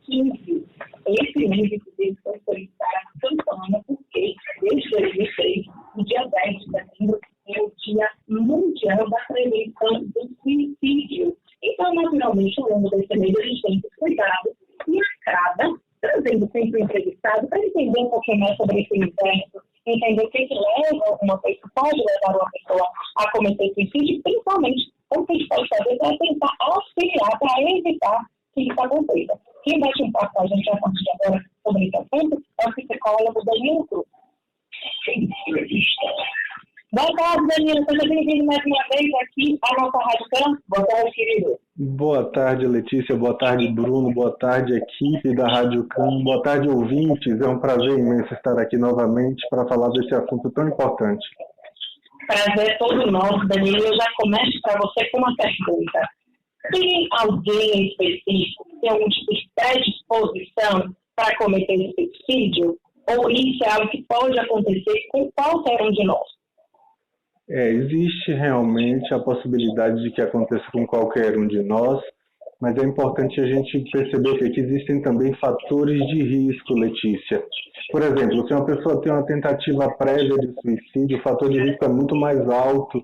suicídio. Esse livro que foi para a campanha, porque desde 2006, o dia 10 de setembro, é o Dia Mundial da Prevenção do Suicídio. Então, naturalmente, ao longo desse mês, a gente tem esse cuidado e acaba trazendo sempre o entrevistado para entender um pouquinho mais sobre esse universo, entender o que leva uma pessoa, pode levar uma pessoa a cometer suicídio, principalmente o que a gente pode fazer para tentar auxiliar, para evitar que isso aconteça. Quem vai te impactar com a gente a partir de agora sobre esse assunto é o psicólogo Danilo Cruz. Boa tarde, Danilo. Seja bem-vindo mais uma vez aqui à nossa Rádio Campo. Boa tarde, querido. Boa tarde, Letícia. Boa tarde, Bruno. Boa tarde, equipe da Rádio Campo. Boa tarde, ouvintes. É um prazer imenso estar aqui novamente para falar desse assunto tão importante. Prazer é todo nosso, Danilo. Eu já começo para você com uma pergunta. Tem alguém específico que tem algum tipo de predisposição para cometer suicídio? Ou isso é algo que pode acontecer com qualquer um de nós? Existe realmente a possibilidade de que aconteça com qualquer um de nós, mas é importante a gente perceber que existem também fatores de risco, Letícia. Por exemplo, se uma pessoa tem uma tentativa prévia de suicídio, o fator de risco é muito mais alto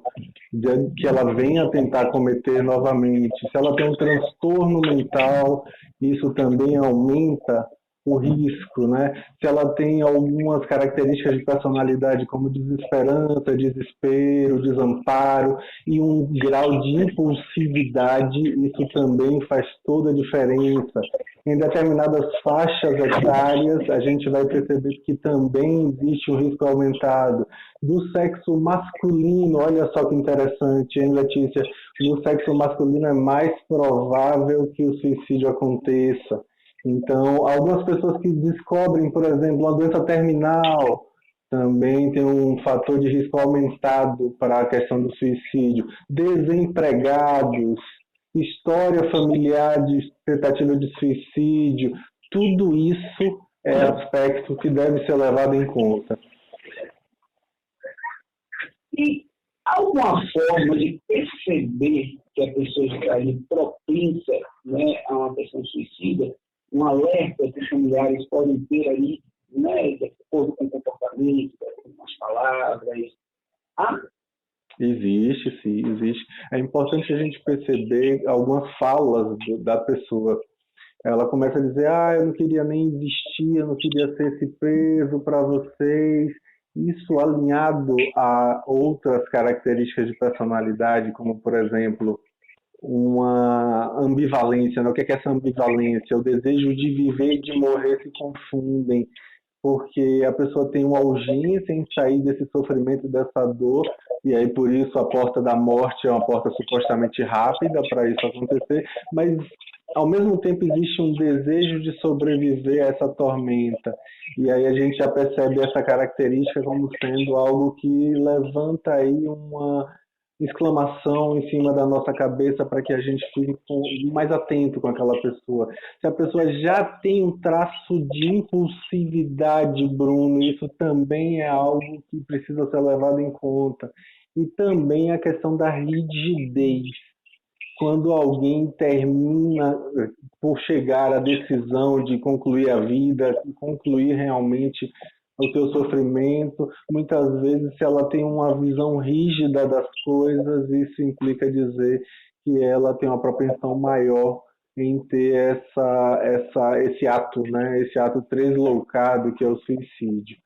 de que ela venha a tentar cometer novamente. Se ela tem um transtorno mental, isso também aumenta o risco, né? Se ela tem algumas características de personalidade como desesperança, desespero, desamparo e um grau de impulsividade, isso também faz toda a diferença. Em determinadas faixas etárias, a gente vai perceber que também existe um risco aumentado. Do sexo masculino, olha só que interessante, hein, Letícia? No sexo masculino é mais provável que o suicídio aconteça. Então, algumas pessoas que descobrem, por exemplo, uma doença terminal, também tem um fator de risco aumentado para a questão do suicídio. Desempregados, história familiar de tentativa de suicídio, tudo isso é aspecto que deve ser levado em conta. E alguma forma de perceber que a pessoa está ali propensa, né, a uma questão suicida, um alerta que os familiares podem ter ali, né, de acordo com o comportamento, com as palavras? Existe, sim, existe. É importante a gente perceber algumas falas da pessoa. Ela começa a dizer, eu não queria nem existir, eu não queria ser esse peso para vocês. Isso alinhado a outras características de personalidade, como, por exemplo, uma ambivalência, né? O que é essa ambivalência? O desejo de viver e de morrer se confundem, porque a pessoa tem uma urgência em sair desse sofrimento, dessa dor, e aí por isso a porta da morte é uma porta supostamente rápida para isso acontecer, mas ao mesmo tempo existe um desejo de sobreviver a essa tormenta, e aí a gente já percebe essa característica como sendo algo que levanta aí uma exclamação em cima da nossa cabeça para que a gente fique mais atento com aquela pessoa. Se a pessoa já tem um traço de impulsividade, Bruno, isso também é algo que precisa ser levado em conta. E também a questão da rigidez. Quando alguém termina por chegar à decisão de concluir a vida, concluir realmente o seu sofrimento, muitas vezes, se ela tem uma visão rígida das coisas, isso implica dizer que ela tem uma propensão maior em ter esse ato, né? Esse ato tresloucado que é o suicídio.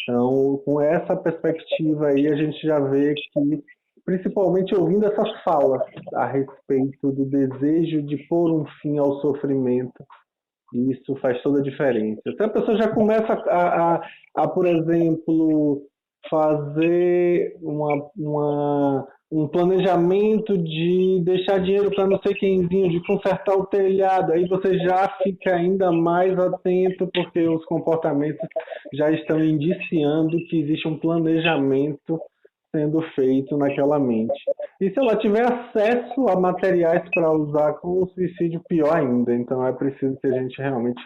Então, com essa perspectiva aí, a gente já vê que, principalmente ouvindo essas falas a respeito do desejo de pôr um fim ao sofrimento, isso faz toda a diferença. Se a pessoa já começa a por exemplo, fazer um planejamento de deixar dinheiro para não sei quemzinho, de consertar o telhado, aí você já fica ainda mais atento, porque os comportamentos já estão indiciando que existe um planejamento sendo feito naquela mente. E se ela tiver acesso a materiais para usar com o suicídio, pior ainda. Então é preciso que a gente realmente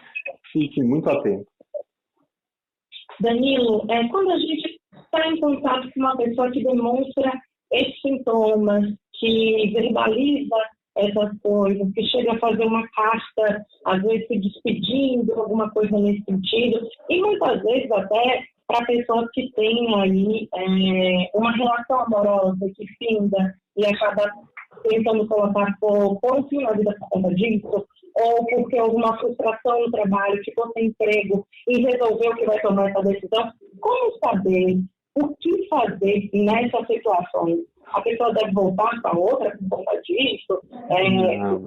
fique muito atento. Danilo, quando a gente está em contato com uma pessoa que demonstra esses sintomas, que verbaliza essas coisas, que chega a fazer uma carta, às vezes se despedindo, alguma coisa nesse sentido, e muitas vezes até para pessoas que têm aí uma relação amorosa que finda e acaba tentando colocar por fim na vida por conta disso, ou porque alguma frustração no trabalho, ficou sem emprego e resolveu que vai tomar essa decisão. Como saber o que fazer nessas situações? A pessoa deve voltar para outra por conta disso?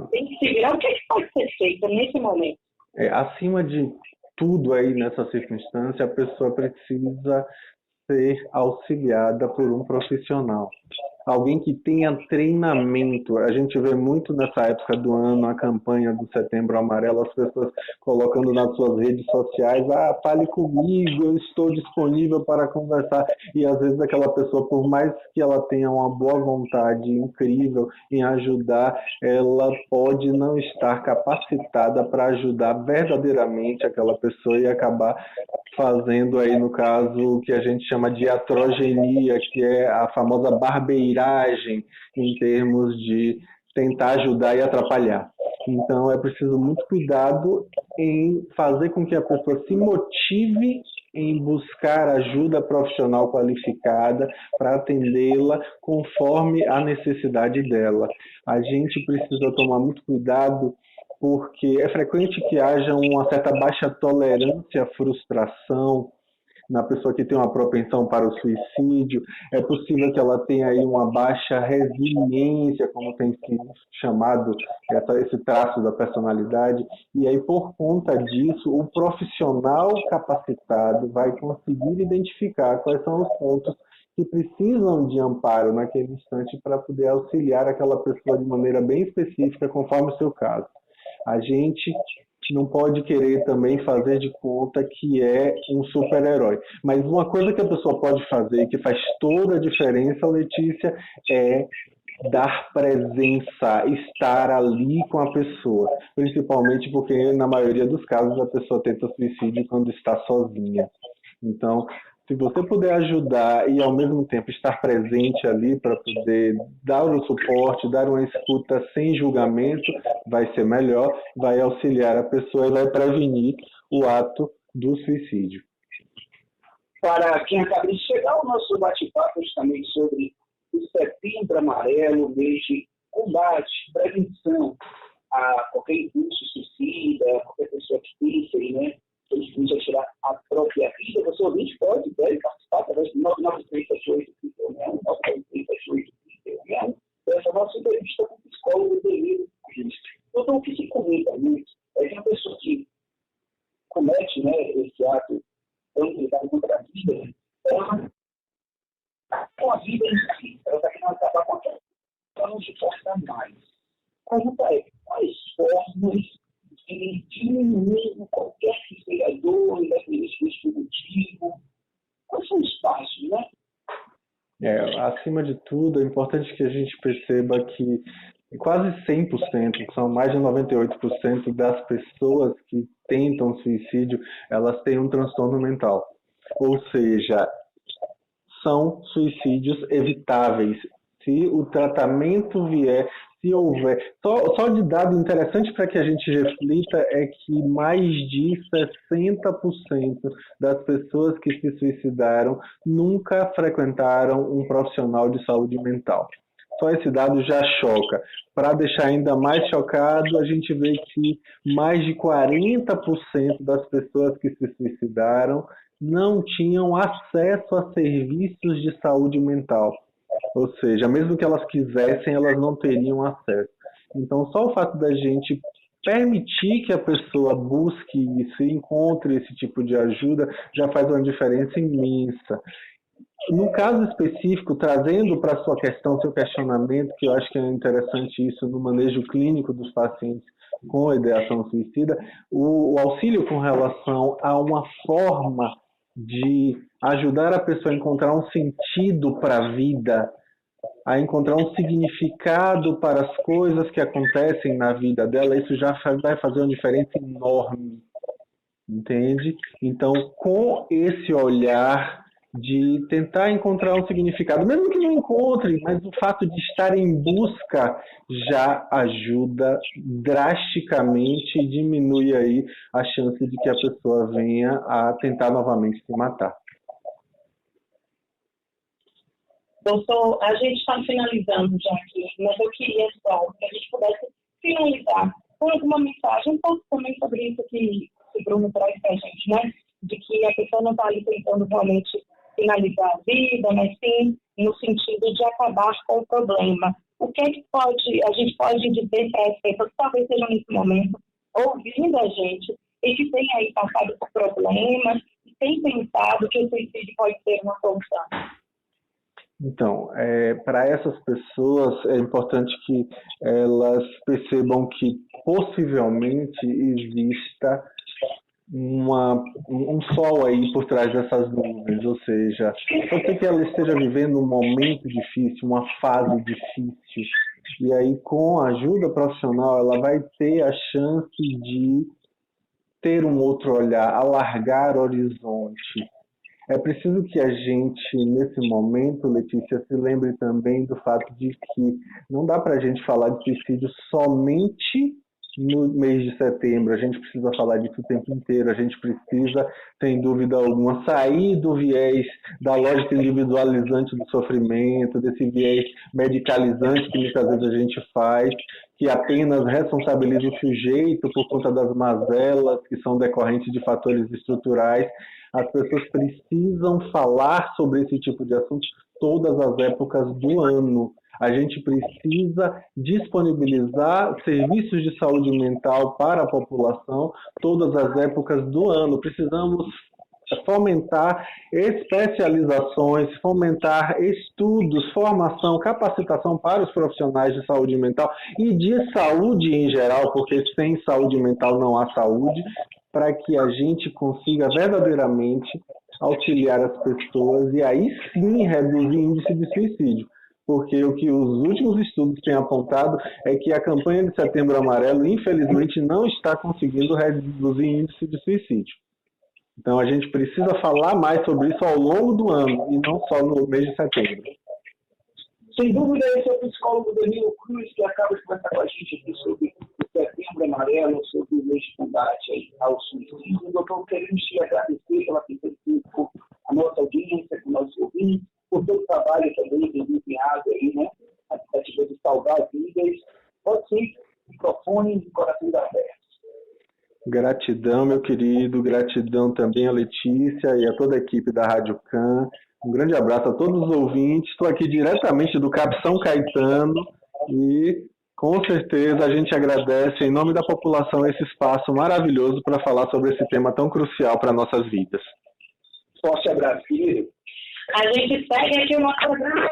Tem que se virar. O que pode ser feito nesse momento? Acima de tudo aí nessa circunstância, a pessoa precisa ser auxiliada por um profissional. Alguém que tenha treinamento. A gente vê muito nessa época do ano a campanha do Setembro Amarelo, as pessoas colocando nas suas redes sociais, fale comigo, eu estou disponível para conversar. E às vezes aquela pessoa, por mais que ela tenha uma boa vontade incrível em ajudar, ela pode não estar capacitada para ajudar verdadeiramente aquela pessoa e acabar fazendo aí, no caso, o que a gente chama de iatrogenia, que é a famosa barbeiragem em termos de tentar ajudar e atrapalhar. Então, é preciso muito cuidado em fazer com que a pessoa se motive em buscar ajuda profissional qualificada para atendê-la conforme a necessidade dela. A gente precisa tomar muito cuidado porque é frequente que haja uma certa baixa tolerância à frustração na pessoa que tem uma propensão para o suicídio. É possível que ela tenha aí uma baixa resiliência, como tem sido chamado esse traço da personalidade, e aí por conta disso o profissional capacitado vai conseguir identificar quais são os pontos que precisam de amparo naquele instante para poder auxiliar aquela pessoa de maneira bem específica, conforme o seu caso. A gente não pode querer também fazer de conta que é um super-herói. Mas uma coisa que a pessoa pode fazer, que faz toda a diferença, Letícia, é dar presença, estar ali com a pessoa. Principalmente porque, na maioria dos casos, a pessoa tenta suicídio quando está sozinha. Então, se você puder ajudar e, ao mesmo tempo, estar presente ali para poder dar o suporte, dar uma escuta sem julgamento, vai ser melhor, vai auxiliar a pessoa e vai prevenir o ato do suicídio. Para quem acaba de chegar, o nosso bate-papo justamente sobre o Setembro Amarelo, mês de combate, prevenção a qualquer impulso suicida, qualquer pessoa que pense aí, né? A tirar a própria vida, você ouvinte deve participar através do 9937831, 9937831, dessa nossa entrevista com o psicólogo Danilo. Então, o que se comenta muito é que a pessoa que comete, né, esse ato tão ligado contra a vida, ela com a vida em si, ela está querendo acabar com aquela, ela não se força mais. A pergunta é, quais formas de diminuir qualquer que seja a dor, independente do estudo, quais são os passos, né? Acima de tudo, é importante que a gente perceba que quase 100%, são mais de 98% das pessoas que tentam suicídio, elas têm um transtorno mental. Ou seja, são suicídios evitáveis. Se o tratamento vier, se houver. Só de dado interessante para que a gente reflita é que mais de 60% das pessoas que se suicidaram nunca frequentaram um profissional de saúde mental. Só esse dado já choca. Para deixar ainda mais chocado, a gente vê que mais de 40% das pessoas que se suicidaram não tinham acesso a serviços de saúde mental. Ou seja, mesmo que elas quisessem, elas não teriam acesso. Então, só o fato da gente permitir que a pessoa busque e se encontre esse tipo de ajuda já faz uma diferença imensa. No caso específico, trazendo para a sua questão, seu questionamento, que eu acho que é interessante isso no manejo clínico dos pacientes com ideação suicida, o auxílio com relação a uma forma de ajudar a pessoa a encontrar um sentido para a vida, a encontrar um significado para as coisas que acontecem na vida dela, isso já vai fazer uma diferença enorme, entende? Então, com esse olhar de tentar encontrar um significado, mesmo que não encontre, mas o fato de estar em busca já ajuda drasticamente e diminui aí a chance de que a pessoa venha a tentar novamente se matar. Doutor, a gente está finalizando já aqui, mas eu queria só que a gente pudesse finalizar com alguma mensagem, um pouco também sobre isso que o Bruno traz para a gente, né? De que a pessoa não está ali tentando realmente finalizar a vida, mas sim no sentido de acabar com o problema. O que é que a gente pode dizer para as pessoas que talvez estejam nesse momento ouvindo a gente e que tem aí passado por problemas e tem pensado que o suicídio pode ser uma solução? Então, para essas pessoas é importante que elas percebam que possivelmente exista um sol aí por trás dessas nuvens, ou seja, pode ser que ela esteja vivendo um momento difícil, uma fase difícil, e aí com a ajuda profissional ela vai ter a chance de ter um outro olhar, alargar horizonte. É preciso que a gente, nesse momento, Letícia, se lembre também do fato de que não dá para a gente falar de suicídio somente no mês de setembro. A gente precisa falar disso o tempo inteiro. A gente precisa, sem dúvida alguma, sair do viés da lógica individualizante do sofrimento, desse viés medicalizante que muitas vezes a gente faz, que apenas responsabiliza o sujeito por conta das mazelas que são decorrentes de fatores estruturais. As pessoas precisam falar sobre esse tipo de assunto todas as épocas do ano. A gente precisa disponibilizar serviços de saúde mental para a população todas as épocas do ano. Precisamos fomentar especializações, fomentar estudos, formação, capacitação para os profissionais de saúde mental e de saúde em geral, porque sem saúde mental não há saúde, para que a gente consiga verdadeiramente auxiliar as pessoas e aí sim reduzir o índice de suicídio. Porque o que os últimos estudos têm apontado é que a campanha de Setembro Amarelo, infelizmente, não está conseguindo reduzir o índice de suicídio. Então, a gente precisa falar mais sobre isso ao longo do ano e não só no mês de setembro. Sem dúvida, esse é o psicólogo Danilo Cruz, que acaba de conversar com a gente aqui sobre o Setembro Amarelo, sobre o mês de combate ao suicídio. Doutor, queremos te agradecer pela atenção por a nossa audiência, por nossos ouvintes, por todo o trabalho também que tem empenhado aí, né? A tentativa de salvar vidas. Pode ser microfone e coração aberto. Gratidão, meu querido, gratidão também a Letícia e a toda a equipe da Rádio Can. Um grande abraço a todos os ouvintes. Estou aqui diretamente do CAP São Caetano e, com certeza, a gente agradece, em nome da população, esse espaço maravilhoso para falar sobre esse tema tão crucial para nossas vidas. Forte abraço, querido. A gente segue aqui o nosso programa.